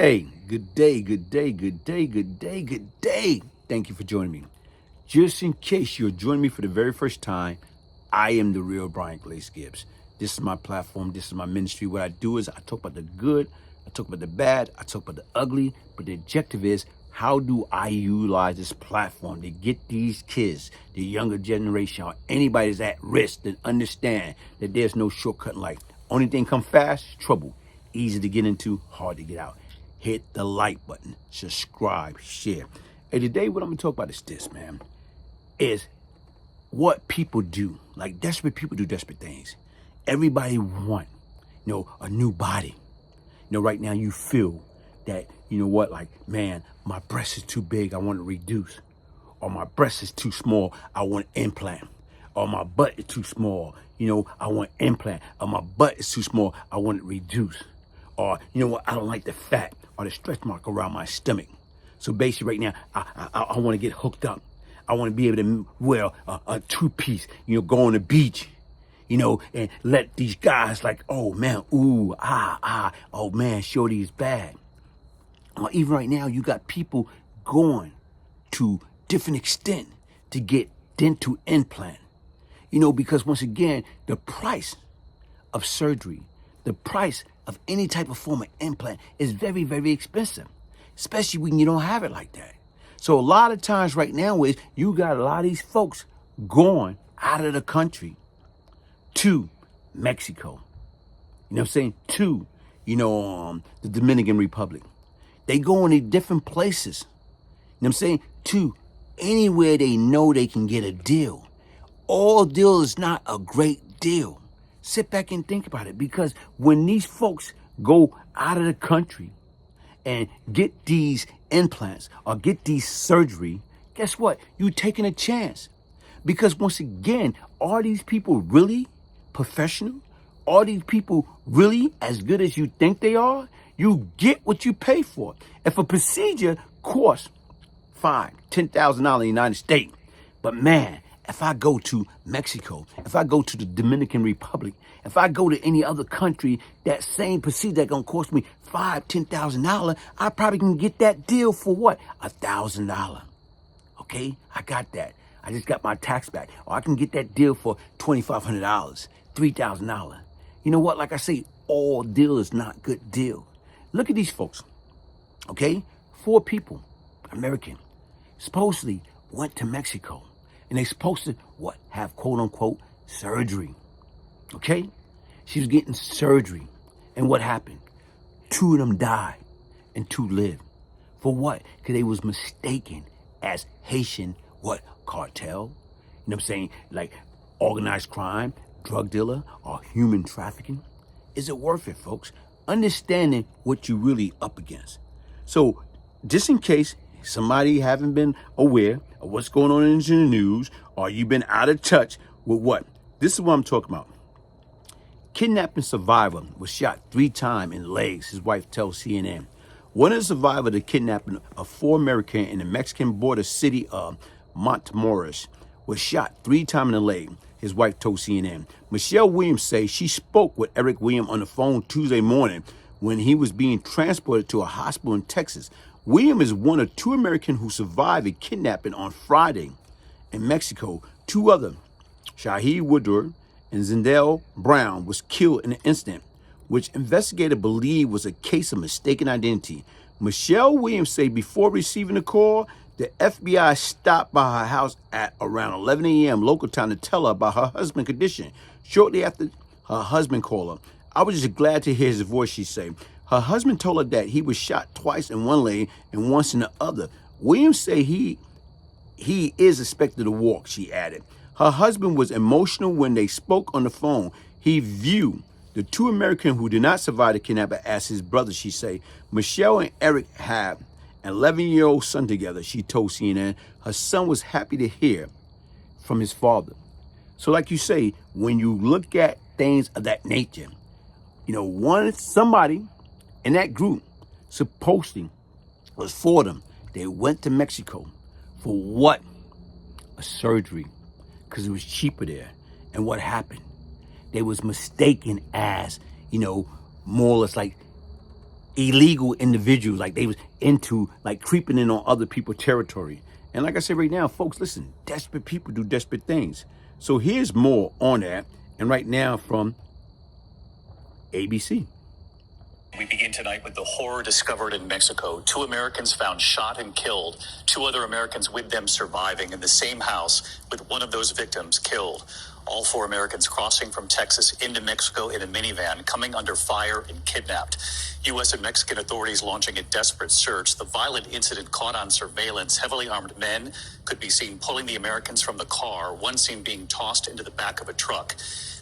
Hey, good day, good day, good day, good day, good day. Thank you for joining me. Just in case you're joining me for the very first time, I am the real Bryant Gibbs. This is my platform. This is my ministry. What I do is I talk about the good, I talk about the bad, I talk about the ugly, but the objective is how do I utilize this platform to get these kids, the younger generation, or anybody that's at risk to understand that there's no shortcut in life. Only thing come fast, trouble. Easy to get into, hard to get out. Hit the like button, subscribe, share. Hey, today what I'm gonna talk about is this, man, is what people do. Like desperate people do desperate things. Everybody want, a new body. Right now you feel that, like, man, my breast is too big, I want to reduce. Or my breast is too small, I want an implant. Or my butt is too small, I want an implant. Or my butt is too small, I want it reduced. Or, I don't like the fat or the stretch mark around my stomach. So basically right now, I want to get hooked up. I want to be able to wear a two-piece, go on the beach, and let these guys like, oh man, ooh, oh man, shorty is bad. Or even right now, you got people going to different extent to get dental implant. Because once again, the price of surgery, the price of any type of form of implant is very, very expensive, especially when you don't have it like that. So a lot of times right now is you got a lot of these folks going out of the country to Mexico. You know what I'm saying? To, the Dominican Republic. They go into different places. You know what I'm saying? To anywhere they know they can get a deal. All deal is not a great deal. Sit back and think about it, because when these folks go out of the country and get these implants or get these surgery, guess what? You're taking a chance. Because once again, are these people really professional? Are these people really as good as you think they are? You get what you pay for. If a procedure costs $5,000-$10,000 in the United States, but man, if I go to Mexico, if I go to the Dominican Republic, if I go to any other country, that same procedure that's gonna cost me $5,000-$10,000, I probably can get that deal for what? $1,000. Okay, I got that. I just got my tax back. Or I can get that deal for $2,500, $3,000. You know what? Like I say, all deal is not good deal. Look at these folks. Okay, 4 people, American, supposedly went to Mexico. And they supposed to, have quote unquote surgery. Okay? She was getting surgery. And what happened? 2 of them died and 2 lived. For what? Because they was mistaken as Haitian, cartel? You know what I'm saying? Like organized crime, drug dealer, or human trafficking. Is it worth it, folks? Understanding what you really up against. So just in case somebody haven't been aware of what's going on in the news, or you've been out of touch with what? This is what I'm talking about. Kidnapping survivor was shot 3 times in the legs, his wife tells CNN. One of the survivors of the kidnapping of 4 Americans in the Mexican border city of Montemoris was shot 3 times in the leg, his wife told CNN. Michelle Williams says she spoke with Eric Williams on the phone Tuesday morning when he was being transported to a hospital in Texas. William is one of 2 Americans who survived a kidnapping on Friday in Mexico. 2 others, Shahid Woodward and Zindell Brown, was killed in an incident which investigators believe was a case of mistaken identity. Michelle Williams said before receiving the call, the FBI stopped by her house at around 11 a.m. local time to tell her about her husband's condition. Shortly after her husband called her, I was just glad to hear his voice, she said. Her husband told her that he was shot twice in one leg and once in the other. Williams said he is expected to walk, she added. Her husband was emotional when they spoke on the phone. He viewed the 2 Americans who did not survive the kidnapping as his brothers, she said. Michelle and Eric have an 11-year-old son together, she told CNN. Her son was happy to hear from his father. So like you say, when you look at things of that nature, somebody in that group supposedly was for them. They went to Mexico for what? A surgery, because it was cheaper there. And what happened? They was mistaken as, more or less like illegal individuals, like they was into like creeping in on other people's territory. And like I said right now, folks, listen, desperate people do desperate things. So here's more on that. And right now from ABC. We begin tonight with the horror discovered in Mexico. 2 Americans found shot and killed. 2 other Americans with them surviving in the same house with one of those victims killed. All 4 Americans crossing from Texas into Mexico in a minivan, coming under fire and kidnapped. U.S. and Mexican authorities launching a desperate search. The violent incident caught on surveillance. Heavily armed men could be seen pulling the Americans from the car, one seen being tossed into the back of a truck.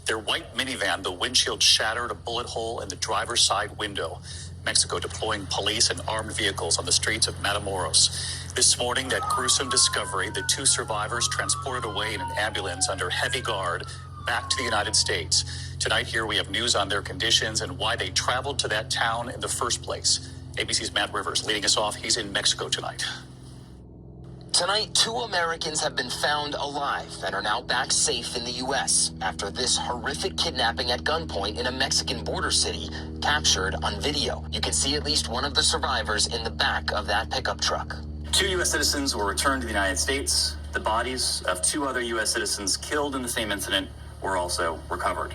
Their white minivan, the windshield shattered, a bullet hole in the driver's side window. Mexico deploying police and armed vehicles on the streets of Matamoros. This morning, that gruesome discovery, the 2 survivors transported away in an ambulance under heavy guard back to the United States. Tonight here we have news on their conditions and why they traveled to that town in the first place. ABC's Matt Rivers leading us off. He's in Mexico tonight. Tonight, 2 Americans have been found alive and are now back safe in the U.S. after this horrific kidnapping at gunpoint in a Mexican border city captured on video. You can see at least one of the survivors in the back of that pickup truck. 2 U.S. citizens were returned to the United States. The bodies of 2 other U.S. citizens killed in the same incident were also recovered.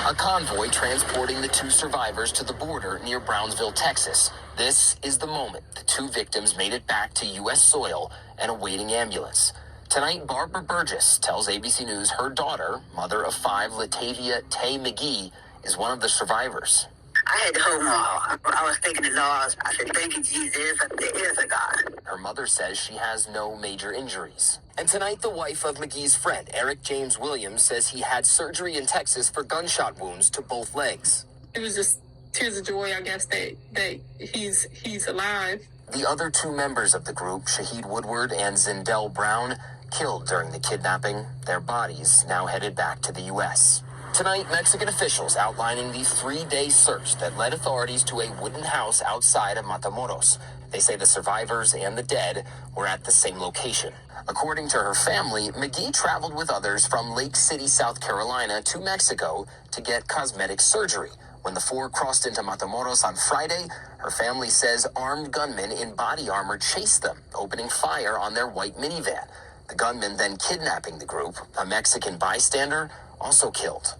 A convoy transporting the 2 survivors to the border near Brownsville, Texas. This is the moment the 2 victims made it back to U.S. soil and a waiting ambulance. Tonight, Barbara Burgess tells ABC News her daughter, mother of 5, Latavia Tay McGee, is one of the survivors. I had to hold them all. I was thinking the Lord. I said, thank you, Jesus. There is a God. Her mother says she has no major injuries. And tonight, the wife of McGee's friend, Eric James Williams, says he had surgery in Texas for gunshot wounds to both legs. It was just tears of joy, I guess, that he's alive. The other 2 members of the group, Shahid Woodward and Zindell Brown, killed during the kidnapping. Their bodies now headed back to the U.S. Tonight, Mexican officials outlining the 3-day search that led authorities to a wooden house outside of Matamoros. They say the survivors and the dead were at the same location. According to her family, McGee traveled with others from Lake City, South Carolina to Mexico to get cosmetic surgery. When the 4 crossed into Matamoros on Friday, her family says armed gunmen in body armor chased them, opening fire on their white minivan. The gunmen then kidnapping the group. A Mexican bystander also killed.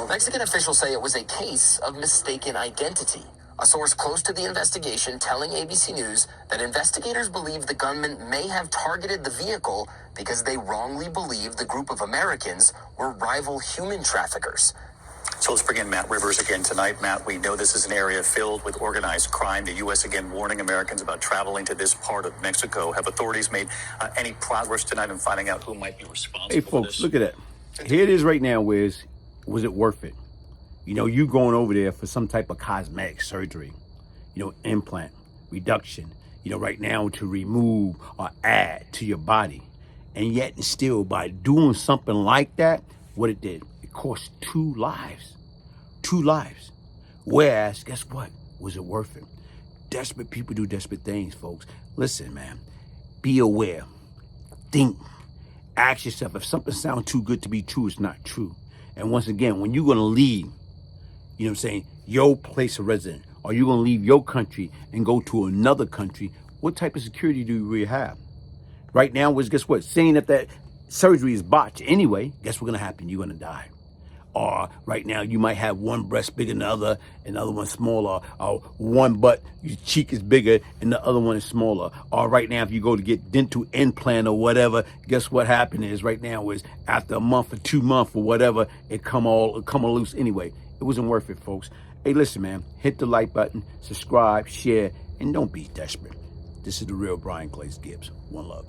Mexican officials say it was a case of mistaken identity. A source close to the investigation telling ABC News that investigators believe the gunmen may have targeted the vehicle because they wrongly believed the group of Americans were rival human traffickers. So let's bring in Matt Rivers again tonight. Matt, we know this is an area filled with organized crime. The U.S. again warning Americans about traveling to this part of Mexico. Have authorities made any progress tonight in finding out who might be responsible? Hey, folks, look at that. Here it is right now, Wiz. Was it worth it? You know, you going over there for some type of cosmetic surgery, you know, implant, reduction, you know, right now to remove or add to your body. And yet and still by doing something like that, what it did, it cost 2 lives. 2 lives. Whereas, guess what? Was it worth it? Desperate people do desperate things, folks. Listen, man, be aware. Think. Ask yourself, if something sounds too good to be true, it's not true. And once again, when you're going to leave, you know what I'm saying, your place of residence, or you're going to leave your country and go to another country, what type of security do you really have? Right now, guess what? Saying that surgery is botched anyway, guess what's going to happen? You're going to die. Or right now, you might have one breast bigger than the other, and the other one smaller. Or one butt, your cheek is bigger, and the other one is smaller. Or right now, if you go to get dental implant or whatever, guess what happened is right now is after a month or 2 months or whatever, it come loose anyway. It wasn't worth it, folks. Hey, listen, man, hit the like button, subscribe, share, and don't be desperate. This is the real Bryant Gibbs. One love.